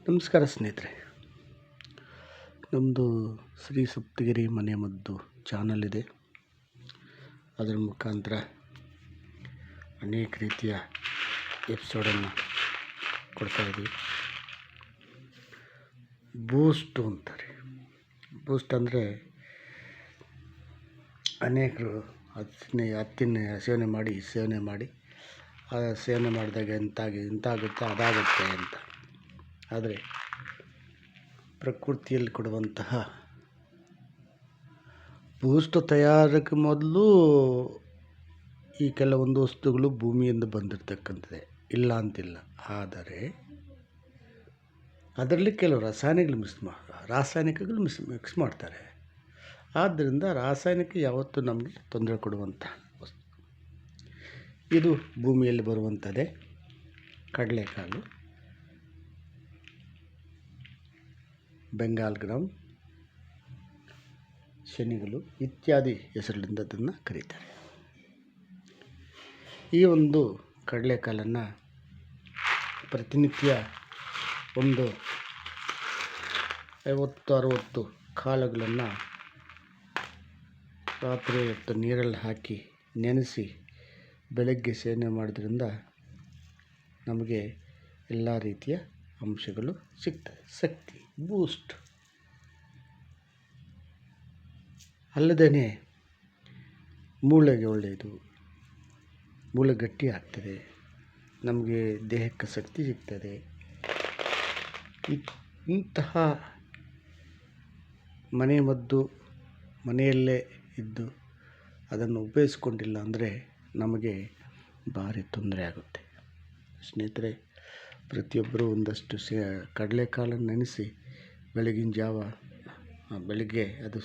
ನಮಸ್ಕಾರ ಸ್ನೇಹಿತರೆ, ನಮ್ಮದು ಶ್ರೀ ಸಪ್ತಗಿರಿ ಮನೆ ಮದ್ದು ಚಾನಲ್ ಇದೆ. ಅದರ ಮುಖಾಂತರ ಅನೇಕ ರೀತಿಯ ಎಪಿಸೋಡನ್ನು ಕೊಡ್ತಾಯಿದ್ದೀವಿ. ಬೂಸ್ಟು ಅಂತಾರೆ. ಬೂಸ್ಟ್ ಅಂದರೆ ಅನೇಕರು ಹತ್ತಿನ ಸೇವನೆ ಮಾಡಿ ಆ ಸೇವನೆ ಮಾಡಿದಾಗ ಇಂತಾಗುತ್ತೆ ಅದಾಗುತ್ತೆ ಅಂತ. ಆದರೆ ಪ್ರಕೃತಿಯಲ್ಲಿ ಕೊಡುವಂತಹ ಬೂಸ್ಟ್ ತಯಾರಕ್ಕೆ ಮೊದಲು ಈ ಕೆಲವೊಂದು ವಸ್ತುಗಳು ಭೂಮಿಯಿಂದ ಬಂದಿರತಕ್ಕಂಥದ್ದೇ, ಇಲ್ಲ ಅಂತಿಲ್ಲ. ಆದರೆ ಅದರಲ್ಲಿ ಕೆಲವು ರಾಸಾಯನಿಕಗಳು ಮಿಕ್ಸ್ ಮಾಡ್ತಾರೆ. ಆದ್ದರಿಂದ ರಾಸಾಯನಿಕ ಯಾವತ್ತೂ ನಮಗೆ ತೊಂದರೆ ಕೊಡುವಂಥ ವಸ್ತು. ಇದು ಭೂಮಿಯಲ್ಲಿ ಬರುವಂಥದ್ದೇ ಕಡಲೆಕಾಳು, ಬೆಂಗಾಲ್ ಗ್ರಾಮ್, ಶನಿಗಳು ಇತ್ಯಾದಿ ಹೆಸರಿನಿಂದ ಅದನ್ನು ಕರೀತಾರೆ. ಈ ಒಂದು ಕಡಲೆಕಾಳನ್ನು ಪ್ರತಿನಿತ್ಯ ಒಂದು 50-60 ಕಾಳುಗಳನ್ನು ರಾತ್ರಿ ಹೊತ್ತು ನೀರಲ್ಲಿ ಹಾಕಿ ನೆನೆಸಿ ಬೆಳಗ್ಗೆ ಸೇವನೆ ಮಾಡೋದ್ರಿಂದ ನಮಗೆ ಎಲ್ಲ ರೀತಿಯ ಅಂಶಗಳು ಸಿಗ್ತದೆ. ಶಕ್ತಿ ಬೂಸ್ಟ್ ಅಲ್ಲದೇ ಮೂಳೆಗೆ ಒಳ್ಳೆಯದು, ಮೂಳೆ ಗಟ್ಟಿ ಆಗ್ತದೆ, ನಮಗೆ ದೇಹಕ್ಕೆ ಶಕ್ತಿ ಸಿಗ್ತದೆ. ಇಂತಹ ಮನೆಮದ್ದು ಮನೆಯಲ್ಲೇ ಇದ್ದು ಅದನ್ನು ಉಪಯೋಗಿಸ್ಕೊಂಡಿಲ್ಲ ಅಂದರೆ ನಮಗೆ ಭಾರಿ ತೊಂದರೆ ಆಗುತ್ತೆ. ಸ್ನೇಹಿತರೆ, ಪ್ರತಿಯೊಬ್ಬರೂ ಒಂದಷ್ಟು ಕಡಲೆಕಾಳನ್ನು ನೆನೆಸಿ ಬೆಳಗ್ಗೆ ಅದು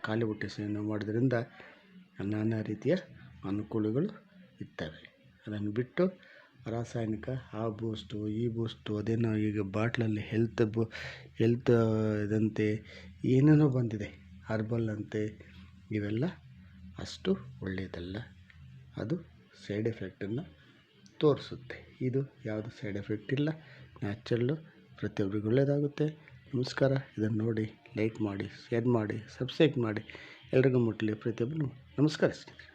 ಖಾಲಿ ಹೊಟ್ಟೆ ಸೇವನೆ ಮಾಡೋದ್ರಿಂದ ನಾನಾ ರೀತಿಯ ಅನುಕೂಲಗಳು ಇರ್ತವೆ. ಅದನ್ನು ಬಿಟ್ಟು ರಾಸಾಯನಿಕ ಆ ಬೂಸ್ಟು ಈ ಬೂಸ್ಟು ಅದೇನೋ ಈಗ ಬಾಟ್ಲಲ್ಲಿ ಹೆಲ್ತ್ ಇದಂತೆ ಏನೇನೋ ಬಂದಿದೆ, ಹರ್ಬಲ್ ಅಂತೆ, ಇವೆಲ್ಲ ಅಷ್ಟು ಒಳ್ಳೆಯದಲ್ಲ. ಅದು ಸೈಡ್ ಎಫೆಕ್ಟನ್ನು ತೋರಿಸುತ್ತೆ. ಇದು ಯಾವುದು ಸೈಡ್ ಎಫೆಕ್ಟ್ ಇಲ್ಲ, ನ್ಯಾಚುರಲ್ಲು, ಪ್ರತಿಯೊಬ್ಬರಿಗೂ ಒಳ್ಳೆಯದಾಗುತ್ತೆ. ನಮಸ್ಕಾರ. ಇದನ್ನು ನೋಡಿ ಲೈಕ್ ಮಾಡಿ, ಶೇರ್ ಮಾಡಿ, ಸಬ್ಸ್ಕ್ರೈಬ್ ಮಾಡಿ, ಎಲ್ರಿಗೂ ಮುಟ್ಟಲಿ ಪ್ರತಿಯೊಬ್ಬರು. ನಮಸ್ಕಾರ ಸ್ನೇಹಿತರೆ.